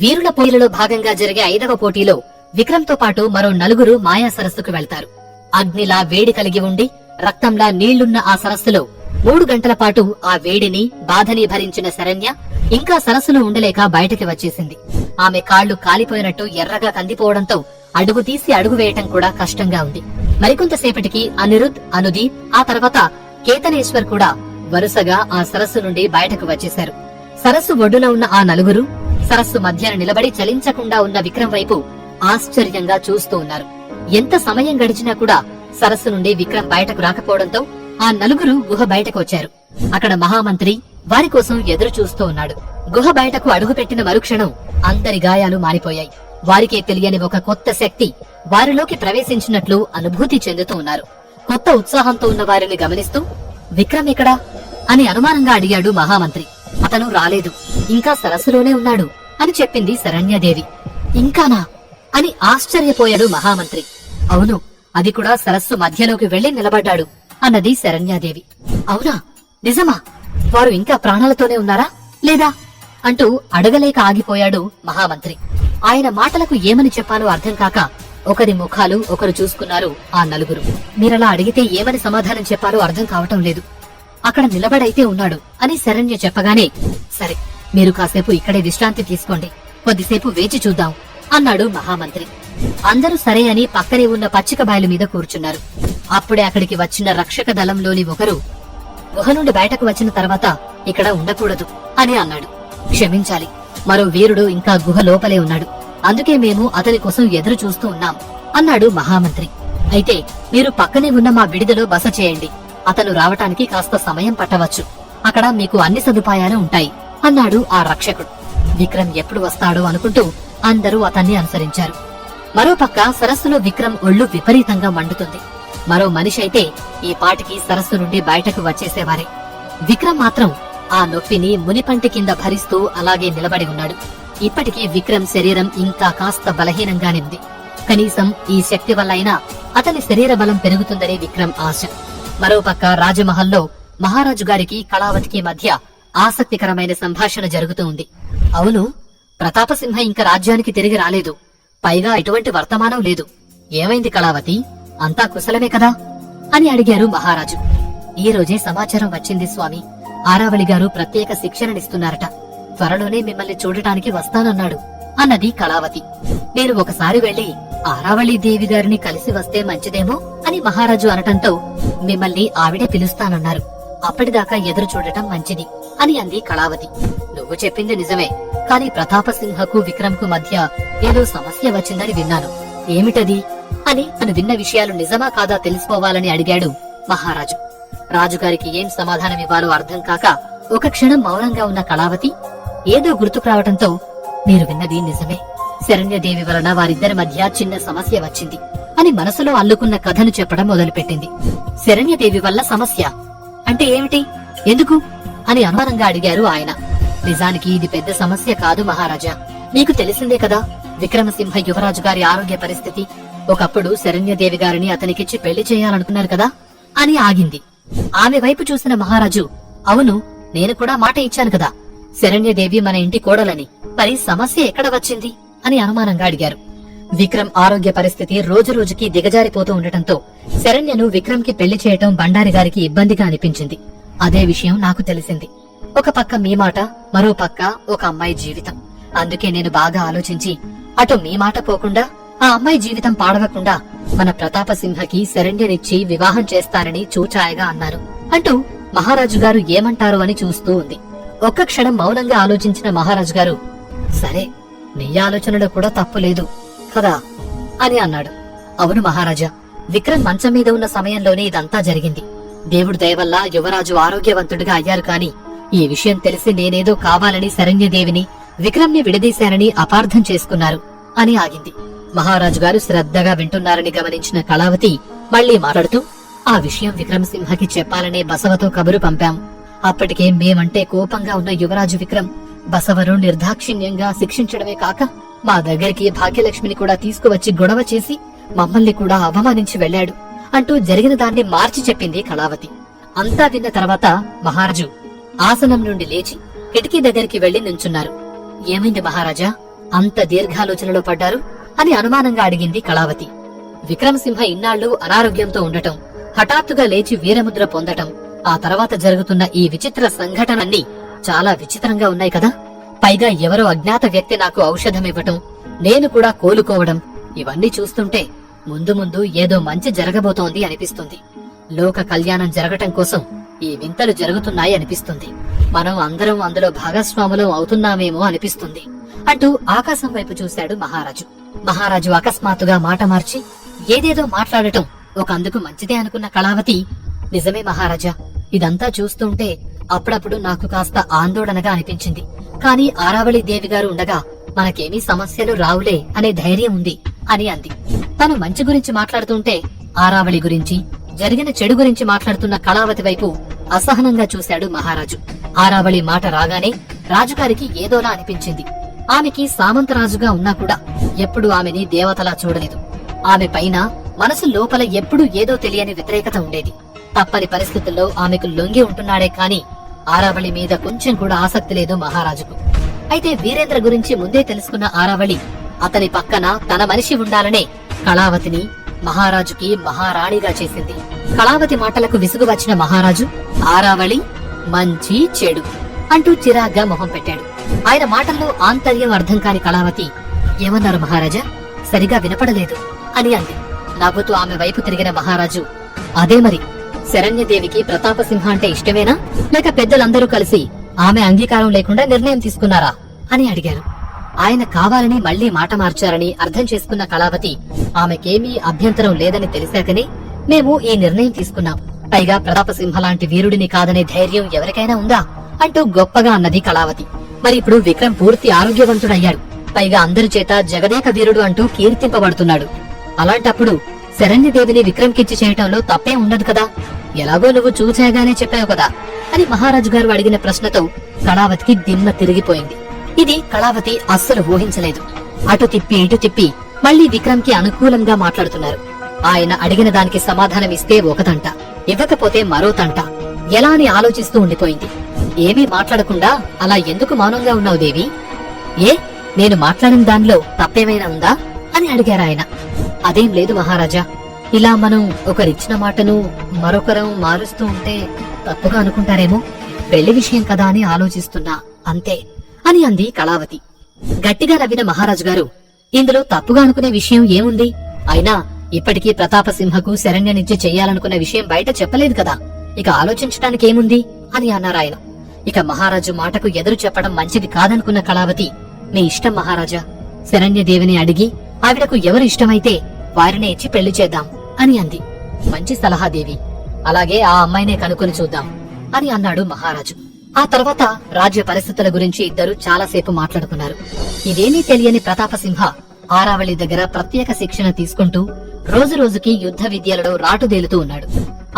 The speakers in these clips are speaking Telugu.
వీరుల పోటీలలో భాగంగా జరిగే 5వ పోటీలో విక్రమ్ తో పాటు మరో 4 మాయా సరస్సుకు వెళ్తారు. అగ్నిలా వేడి కలిగి ఉండి రక్తంలా నీళ్లున్న ఆ సరస్సులో 3 గంటల పాటు ఆ వేడిని బాధని భరించిన శరణ్య ఇంకా సరస్సులో ఉండలేక బయటకి వచ్చేసింది. ఆమె కాళ్లు కాలిపోయినట్టు ఎర్రగా కందిపోవడంతో అడుగు తీసి అడుగు వేయటం కూడా కష్టంగా ఉంది. మరికొంతసేపటికి అనిరుద్, అనుదీప్, ఆ తర్వాత కేతనేశ్వర్ కూడా వరుసగా ఆ సరస్సు నుండి బయటకు వచ్చేశారు. సరస్సు ఒడ్డున ఉన్న ఆ 4 సరస్సు మధ్యన నిలబడి చలించకుండా ఉన్న విక్రమ్ వైపు ఆశ్చర్యంగా చూస్తూ ఉన్నారు. ఎంత సమయం గడిచినా కూడా సరస్సు నుండి విక్రమ్ బయటకు రాకపోవడంతో ఆ 4 గుహ బయటకు వచ్చారు. అక్కడ మహామంత్రి వారి కోసం ఎదురు చూస్తూ ఉన్నాడు. గుహ బయటకు అడుగుపెట్టిన మరుక్షణం అందరి గాయాలు మారిపోయాయి. వారికే తెలియని ఒక కొత్త శక్తి వారిలోకి ప్రవేశించినట్లు అనుభూతి చెందుతూ ఉన్నారు. కొత్త ఉత్సాహంతో ఉన్న వారిని గమనిస్తూ విక్రమ్ ఎక్కడా అని అనుమానంగా అడిగాడు మహామంత్రి. అతను రాలేదు, ఇంకా సరస్సులోనే ఉన్నాడు అని చెప్పింది శరణ్యదేవి. ఇంకానా అని ఆశ్చర్యపోయాడు మహామంత్రి. అవును, అది కూడా సరస్సు మధ్యలోకి వెళ్లి నిలబడ్డాడు అన్నది శరణ్యాదేవి. అవునా, నిజమా? వారు ఇంకా ప్రాణాలతోనే ఉన్నారా లేదా అంటూ అడగలేక ఆగిపోయాడు మహామంత్రి. ఆయన మాటలకు ఏమని చెప్పాలో అర్థం కాక ఒకరి ముఖాలు ఒకరు చూసుకున్నారు ఆ 4. మీరలా అడిగితే ఏమని సమాధానం చెప్పాలో అర్థం కావటం లేదు. అక్కడ నిలబడైతే ఉన్నాడు అని శరణ్య చెప్పగానే, సరే మీరు కాసేపు ఇక్కడే విశ్రాంతి తీసుకోండి, కొద్దిసేపు వేచి చూద్దాం అన్నాడు మహామంత్రి. అందరూ సరే అని పక్కనే ఉన్న పచ్చిక బయలు మీద కూర్చున్నారు. అప్పుడే అక్కడికి వచ్చిన రక్షక దళంలోని ఒకరు గుహ నుండి బయటకు వచ్చిన తర్వాత ఇక్కడ ఉండకూడదు అని అన్నాడు. క్షమించాలి, మరో వీరుడు ఇంకా గుహ లోపలే ఉన్నాడు, అందుకే మేము అతని కోసం ఎదురు చూస్తూ ఉన్నాం అన్నాడు మహామంత్రి. అయితే మీరు పక్కనే ఉన్న మా విడిదిలో బస చేయండి, అతను రావటానికి కాస్త సమయం పట్టవచ్చు, అక్కడ మీకు అన్ని సదుపాయాలు ఉంటాయి అన్నాడు ఆ రక్షకుడు. విక్రమ్ ఎప్పుడు వస్తాడో అనుకుంటూ అందరూ అతన్ని అనుసరించారు. మరోపక్క సరస్సులో విక్రమ్ ఒళ్ళు విపరీతంగా మండుతుంది. మరో మనిషి అయితే ఈ పాటికి సరస్సు నుండి బయటకు వచ్చేసేవారే. విక్రమ్ మాత్రం ఆ నొప్పిని మునిపంటి కింద భరిస్తూ అలాగే నిలబడి ఉన్నాడు. ఇప్పటికీ విక్రమ్ శరీరం ఇంకా కాస్త బలహీనంగానే ఉంది. కనీసం ఈ శక్తి వల్ల అయినా అతని శరీర బలం పెరుగుతుందని విక్రమ్ ఆశ. మరోపక్క రాజమహల్లో మహారాజు గారికి కళావతికి మధ్య ఆసక్తికరమైన సంభాషణ జరుగుతూ ఉంది. అవును, ప్రతాపసింహ ఇంకా రాజ్యానికి తిరిగి రాలేదు, పైగా ఎటువంటి వర్తమానం లేదు. ఏమైంది కళావతి, అంతా కుశలమే కదా అని అడిగారు మహారాజు. ఈ రోజే సమాచారం వచ్చింది స్వామి, ఆరావళి గారు ప్రత్యేక శిక్షణనిస్తున్నారట, త్వరలోనే మిమ్మల్ని చూడటానికి వస్తానన్నాడు అన్నది కళావతి. నేను ఒకసారి వెళ్లి ఆరావళి దేవి గారిని కలిసి వస్తే మంచిదేమో అని మహారాజు అనటంతో మిమ్మల్ని ఆవిడే పిలుస్తానన్నారు, అప్పటిదాకా ఎదురు చూడటం మంచిది అని అంది కళావతి. నువ్వు చెప్పింది నిజమే, కాని ప్రతాపసింహకు విక్రమ్ కు మధ్య ఏదో సమస్య వచ్చిందని విన్నాను, ఏమిటది అని తను విన్న విషయాలు నిజమా కాదా తెలుసుకోవాలని అడిగాడు మహారాజు. రాజుగారికి ఏం సమాధానమివ్వాలో అర్థం కాక ఒక క్షణం మౌనంగా ఉన్న కళావతి ఏదో గుర్తుకు రావటంతో, మీరు విన్నది నిజమే, శరణ్యదేవి వలన వారిద్దరి మధ్య చిన్న సమస్య వచ్చింది అని మనసులో అల్లుకున్న కథను చెప్పడం మొదలుపెట్టింది. శరణ్యదేవి వల్ల సమస్య అంటే ఏమిటి, ఎందుకు అని అనుమానంగా అడిగారు ఆయన. నిజానికి ఇది పెద్ద సమస్య కాదు మహారాజా, మీకు తెలిసిందే కదా విక్రమసింహ యువరాజు గారి ఆరోగ్య పరిస్థితి. ఒకప్పుడు శరణ్యదేవి గారిని అతనికిచ్చి పెళ్లి చేయాలనుకున్నారు కదా అని ఆగింది. ఆమె వైపు చూసిన మహారాజు, అవును నేను కూడా మాట ఇచ్చాను కదా శరణ్యదేవి మన ఇంటి కోడలని, మరి సమస్య ఎక్కడ వచ్చింది అని అనుమానంగా అడిగారు. విక్రమ్ ఆరోగ్య పరిస్థితి రోజు రోజుకి దిగజారిపోతూ ఉండటంతో శరణ్యను విక్రమ్ కి పెళ్లి చేయటం బండారి గారికి ఇబ్బందిగా అనిపించింది. అదే విషయం నాకు తెలిసింది. ఒక పక్క మీ మాట, మరో పక్క ఒక అమ్మాయి జీవితం. అందుకే నేను బాగా ఆలోచించి అటు మీ మాట పోకుండా ఆ అమ్మాయి జీవితం పాడవకుండా మన ప్రతాపసింహకి శరణ్యనిచ్చి వివాహం చేస్తానని చూచాయగా అన్నారు అంటూ మహారాజు గారు ఏమంటారు అని చూస్తూ ఉంది. ఒక్క క్షణం మౌనంగా ఆలోచించిన మహారాజు గారు, సరే నీ ఆలోచనలో కూడా తప్పు లేదు కదా అని అన్నాడు. అవును మహారాజా, విక్రమ్ మంచం మీద ఉన్న సమయంలోనే ఇదంతా జరిగింది. దేవుడి దయవల్ల యువరాజు ఆరోగ్యవంతుడిగా అయ్యారు, కాని ఈ విషయం తెలిసి నేనేదో కావాలని శరణ్యదేవిని విక్రమ్ ని విడదీశానని అపార్థం చేసుకున్నారు అని ఆగింది. మహారాజు గారు శ్రద్ధగా వింటున్నారని గమనించిన కళావతి మళ్లీ మాట్లాడుతూ, ఆ విషయం విక్రమసింహకి చెప్పాలనే బసవతో కబురు పంపాం. అప్పటికే మేమంటే కోపంగా ఉన్న యువరాజు విక్రమ్ బసవను నిర్దాక్షిణ్యంగా శిక్షించడమే కాక మా దగ్గరికి భాగ్యలక్ష్మిని కూడా తీసుకువచ్చి గొడవ చేసి మమ్మల్ని కూడా అవమానించి వెళ్లాడు అంటూ జరిగిన దాన్ని మార్చి చెప్పింది కళావతి. అంతా విన్న తర్వాత మహారాజు ఆసనం నుండి లేచి కిటికీ దగ్గరికి వెళ్లి నించున్నారు. ఏమైంది మహారాజా అంత దీర్ఘాలోచనలో పడ్డారు అని అనుమానంగా అడిగింది కళావతి. విక్రమసింహ ఇన్నాళ్లు అనారోగ్యంతో ఉండటం, హఠాత్తుగా లేచి వీరముద్ర పొందటం, ఆ తర్వాత జరుగుతున్న ఈ విచిత్ర సంఘటనన్నీ చాలా విచిత్రంగా ఉన్నాయి కదా. పైగా ఎవరో అజ్ఞాత వ్యక్తి నాకు ఔషధమివ్వటం, నేను కూడా కోలుకోవడం, ఇవన్నీ చూస్తుంటే ముందు ముందు ఏదో మంచి జరగబోతోంది అనిపిస్తుంది. లోక కళ్యాణం జరగటం కోసం ఈ వింతలు జరుగుతున్నాయి అనిపిస్తుంది. మనం అందరం అందులో భాగస్వాములం అవుతున్నామేమో అనిపిస్తుంది అంటూ ఆకాశం వైపు చూశాడు మహారాజు. మహారాజు అకస్మాత్తుగా మాట మార్చి ఏదేదో మాట్లాడటం ఒక అందుకు మంచిదే అనుకున్న కళావతి, నిజమే మహారాజా, ఇదంతా చూస్తుంటే అప్పుడప్పుడు నాకు కాస్త ఆందోళనగా అనిపించింది. కాని ఆరావళి దేవి గారు ఉండగా మనకేమీ సమస్యలు రావులే అనే ధైర్యం ఉంది అని అంది. తను మంచి గురించి మాట్లాడుతుంటే ఆరావళి గురించి, జరిగిన చెడు గురించి మాట్లాడుతున్న కళావతి వైపు అసహనంగా చూశాడు మహారాజు. ఆరావళి మాట రాగానే రాజుగారికి ఏదోలా అనిపించింది. ఆమెకి సామంతరాజుగా ఉన్నా కూడా ఎప్పుడూ ఆమెని దేవతలా చూడలేదు. ఆమె పైన మనసు లోపల ఎప్పుడూ ఏదో తెలియని వ్యతిరేకత ఉండేది. తప్పని పరిస్థితుల్లో ఆమెకు లొంగి ఉంటున్నాడే కాని ఆరావళి మీద కొంచెం కూడా ఆసక్తి లేదు మహారాజుకు. అయితే వీరేంద్ర గురించి ముందే తెలుసుకున్న ఆరావళి అతని పక్కన తన మనిషి ఉండాలనే కళావతిని మహారాజుకి మహారాణిగా చేసింది. కళావతి మాటలకు విసుగు వచ్చిన మహారాజు ఆరావళి మంచి చెడు అంటూ చిరాగ్గా మొహం పెట్టాడు. ఆయన మాటల్లో ఆంతర్యం అర్థం కాని కళావతి, ఏమన్నారు మహారాజా, సరిగా వినపడలేదు అని అంది. నవ్వుతూ ఆమె వైపు తిరిగిన మహారాజు, అదే మరి, శరణ్యదేవికి ప్రతాపసింహ అంటే ఇష్టమేనా, లేక పెద్దలందరూ కలిసి ఆమె అంగీకారం లేకుండా నిర్ణయం తీసుకున్నారా అని అడిగారు. ఆయన కావాలని మళ్లీ మాట మార్చారని అర్థం చేసుకున్న కళావతి, ఆమెకేమీ అభ్యంతరం లేదని తెలిసాకనే మేము ఈ నిర్ణయం తీసుకున్నాం. పైగా ప్రతాపసింహ లాంటి వీరుడిని కాదనే ధైర్యం ఎవరికైనా ఉందా అంటూ గొప్పగా అన్నది కళావతి. మరి ఇప్పుడు విక్రమ్ పూర్తి ఆరోగ్యవంతుడయ్యాడు. పైగా అందరి చేత జగదేక వీరుడు అంటూ కీర్తింపబడుతున్నాడు. అలాంటప్పుడు శరణ్యదేవిని విక్రమ్కిచ్చి చేయటంలో తప్పే ఉండదు కదా, ఎలాగో నువ్వు చూచాగానే చెప్పావు కదా అని మహారాజు గారు అడిగిన ప్రశ్నతో కళావతికి దిమ్మ తిరిగిపోయింది. ఇది కళావతి అస్సలు ఊహించలేదు. అటు తిప్పి ఇటు తిప్పి మళ్లీ విక్రమ్ కి అనుకూలంగా మాట్లాడుతున్నారు. ఆయన అడిగిన దానికి సమాధానమిస్తే ఒక తంట, ఇవ్వకపోతే మరో తంట. ఎలా అని ఆలోచిస్తూ ఉండిపోయింది. ఏమీ మాట్లాడకుండా అలా ఎందుకు మౌనంగా ఉన్నావు దేవి? ఏ, నేను మాట్లాడిన దానిలో తప్పేమైనా ఉందా అని అడిగారాయన. అదేం లేదు మహారాజా, ఇలా మనం ఒకరిచ్చిన మాటను మరొకరం మారుస్తూ ఉంటే తప్పుగా అనుకుంటారేమో, పెళ్లి విషయం కదా అని ఆలోచిస్తున్నా అంతే అని అంది కళావతి. గట్టిగా నవ్విన మహారాజు గారు, ఇందులో తప్పుగా అనుకునే విషయం ఏముంది? అయినా ఇప్పటికీ ప్రతాపసింహకు శరణ్యనిచ్చి చెయ్యాలనుకున్న విషయం బయట చెప్పలేదు కదా, ఇక ఆలోచించటానికేముంది అని అన్నారాయన. ఇక మహారాజు మాటకు ఎదురు చెప్పడం మంచిది కాదనుకున్న కళావతి, మీ ఇష్టం మహారాజా, శరణ్యదేవిని అడిగి ఆవిడకు ఎవరు ఇష్టమైతే వారినే ఇచ్చి పెళ్లి చేద్దాం అని అంది. మంచి సలహా దేవి, అలాగే ఆ అమ్మాయినే కనుక్కొని చూద్దాం అని అన్నాడు మహారాజు. ఆ తర్వాత రాజ్య పరిస్థితుల గురించి ఇద్దరు చాలాసేపు మాట్లాడుకున్నారు. ఇదేమీ తెలియని ప్రతాపసింహ ఆరావళి దగ్గర ప్రత్యేక శిక్షణ తీసుకుంటూ రోజు రోజుకి యుద్ధ విద్యలలో రాటుదేలుతూ ఉన్నాడు.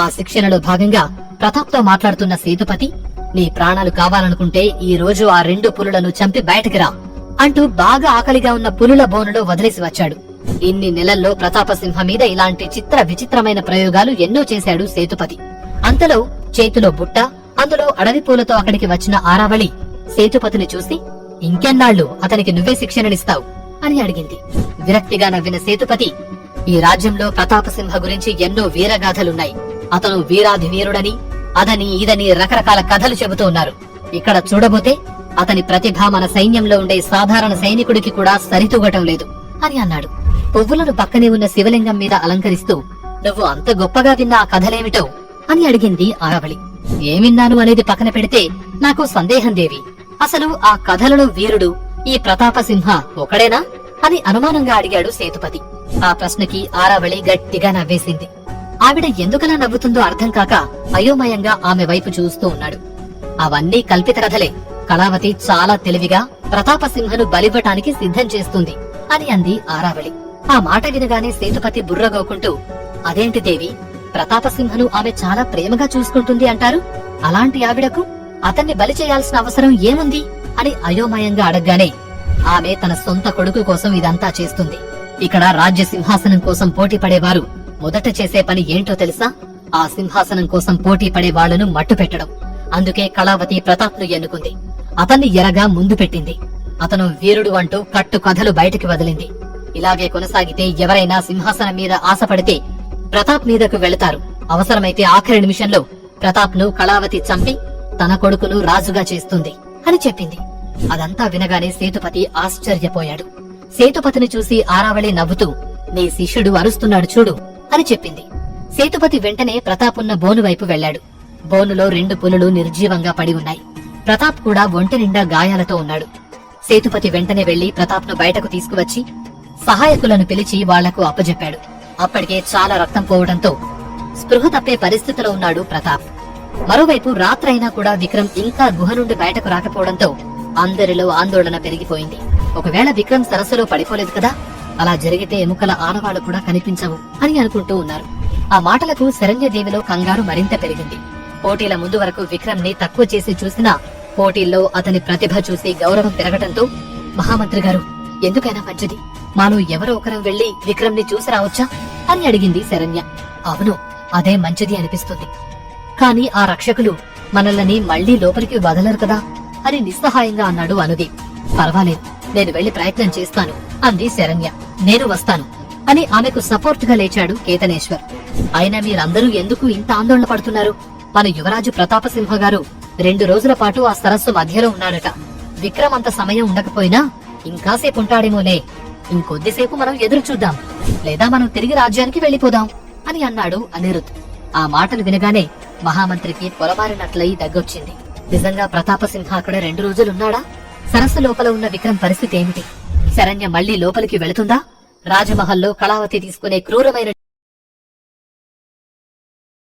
ఆ శిక్షణలో భాగంగా ప్రతాప్తో మాట్లాడుతున్న సేతుపతి, నీ ప్రాణాలు కావాలనుకుంటే ఈ రోజు ఆ 2 పులులను చంపి బయటకి రా అంటూ బాగా ఆకలిగా ఉన్న పులుల బోనులో వదిలేసి వచ్చాడు. ఇన్ని నెలల్లో ప్రతాపసింహ మీద ఇలాంటి చిత్ర విచిత్రమైన ప్రయోగాలు ఎన్నో చేశాడు సేతుపతి. అంతలో చేతిలో బుట్ట, అందులో అడవి పూలతో అక్కడికి వచ్చిన ఆరావళి సేతుపతిని చూసి, ఇంకెన్నాళ్లు అతనికి నువ్వే శిక్షణనిస్తావు అని అడిగింది. విరక్తిగా నవ్విన సేతుపతి, ఈ రాజ్యంలో ప్రతాపసింహ గురించి ఎన్నో వీరగాథలున్నాయి. అతను వీరాధి వీరుడని, అదని ఇదని రకరకాల కథలు చెబుతూ ఉన్నారు. ఇక్కడ చూడబోతే అతని ప్రతిభ మన సైన్యంలో ఉండే సాధారణ సైనికుడికి కూడా సరితూగటం లేదు అని అన్నాడు. పువ్వులను పక్కనే ఉన్న శివలింగం మీద అలంకరిస్తూ, నువ్వు అంత గొప్పగా విన్న ఆ కథలేమిటో అని అడిగింది ఆరావళి. ఏమిన్నాను అనేది పక్కన పెడితే నాకు సందేహం దేవి, అసలు ఆ కథలలో వీరుడు ఈ ప్రతాపసింహ ఒకడేనా అని అనుమానంగా అడిగాడు సేతుపతి. ఆ ప్రశ్నకి ఆరావళి గట్టిగా నవ్వేసింది. ఆవిడ ఎందుకలా నవ్వుతుందో అర్థం కాక అయోమయంగా ఆమె వైపు చూస్తూ ఉన్నాడు. అవన్నీ కల్పిత కథలే, కళావతి చాలా తెలివిగా ప్రతాపసింహను బలివ్వటానికి సిద్ధం చేస్తుంది అని అంది ఆరావళి. ఆ మాట వినగానే సేతుపతి బుర్రగోకుంటూ, అదేంటి దేవి, ప్రతాపసింహను ఆమె చాలా ప్రేమగా చూసుకుంటుంది అంటారు, అలాంటి ఆవిడకు అతన్ని బలి చేయాల్సిన అవసరం ఏముంది అని అయోమయంగా అడగగానే, ఆమె తన సొంత కొడుకు కోసం ఇదంతా చేస్తుంది. ఇక్కడ రాజ్య సింహాసనం కోసం పోటీ పడేవారు మొదట చేసే పని ఏంటో తెలుసా? ఆ సింహాసనం కోసం పోటీ పడే వాళ్లను మట్టు పెట్టడం. అందుకే కళావతి ప్రతాప్ను ఎన్నుకుంది, అతన్ని ఎరగా ముందు పెట్టింది. అతను వీరుడు అంటూ కట్టు కథలు బయటికి వదిలింది. ఇలాగే కొనసాగితే ఎవరైనా సింహాసనం మీద ఆశపడితే ప్రతాప్ మీదకు వెళతారు. అవసరమైతే ఆఖరి నిమిషంలో ప్రతాప్ ను కళావతి చంపి తన కొడుకును రాజుగా చేస్తుంది అని చెప్పింది. అదంతా వినగానే సేతుపతి ఆశ్చర్యపోయాడు. సేతుపతిని చూసి ఆరావళి నవ్వుతూ, నీ శిష్యుడు అరుస్తున్నాడు చూడు అని చెప్పింది. సేతుపతి వెంటనే ప్రతాప్ ఉన్న బోను వైపు వెళ్లాడు. బోనులో 2 పులులు నిర్జీవంగా పడి ఉన్నాయి. ప్రతాప్ కూడా ఒంటి నిండా గాయాలతో ఉన్నాడు. సేతుపతి వెంటనే వెళ్లి ప్రతాప్ ను బయటకు తీసుకువచ్చి సహాయకులను పిలిచి వాళ్లకు అప్పజెప్పాడు. అప్పటికే చాలా రక్తం పోవడంతో స్పృహ తప్పే పరిస్థితిలో ఉన్నాడు ప్రతాప్. మరోవైపు రాత్రైనా కూడా విక్రమ్ ఇంకా గుహ నుండి బయటకు రాకపోవడంతో అందరిలో ఆందోళన పెరిగిపోయింది. ఒకవేళ విక్రమ్ సరస్సులో పడిపోలేదు కదా, అలా జరిగితే ఎముకల ఆనవాళ్లు కూడా కనిపించవు అని అనుకుంటూ ఉన్నారు. ఆ మాటలకు శరణ్యదేవిలో కంగారు మరింత పెరిగింది. పోటీల ముందు వరకు విక్రమ్ ని తక్కువ చేసి చూసినా పోటీల్లో అతని ప్రతిభ చూసి గౌరవం పెరగటంతో, మహామంత్రి గారు, ఎందుకైనా మంచిది, మాలో ఎవరో ఒకరం వెళ్లి విక్రమ్ ని చూసి రావచ్చా అని అడిగింది శరణ్య. అవును, అదే మంచిది అనిపిస్తుంది. కాని ఆ రక్షకులు మనల్ని మళ్లీ లోపలికి వదలరు కదా అని నిస్సహాయంగా అన్నాడు అనుదీప్. పర్వాలేదు, నేను వెళ్లి ప్రయత్నం చేస్తాను అంది శరణ్య. నేను వస్తాను అని ఆమెకు సపోర్ట్ గా లేచాడు కేతనేశ్వర్. అయినా మీరందరూ ఎందుకు ఇంత ఆందోళన పడుతున్నారు? మన యువరాజు ప్రతాపసింహ గారు 2 రోజుల పాటు ఆ సరస్సు మధ్యలో ఉన్నాడట. విక్రమ్ అంత సమయం ఉండకపోయినా ఇంకాసేపు ఉంటాడేమోలే. ఇంకొద్దిసేపు మనం ఎదురు చూద్దాం, లేదా మనం తిరిగి రాజ్యానికి వెళ్లిపోదాం అని అన్నాడు అనిరుద్. ఆ మాటలు వినగానే మహామంత్రికి పొలమారినట్లయి దగ్గొచ్చింది. నిజంగా ప్రతాపసింహ అక్కడ 2 రోజులున్నాడా? సరస్సు లోపల ఉన్న విక్రమ్ పరిస్థితి ఏమిటి? శరణ్య మళ్లీ లోపలికి వెళుతుందా? రాజమహల్లో కళావతి తీసుకునే క్రూరమైన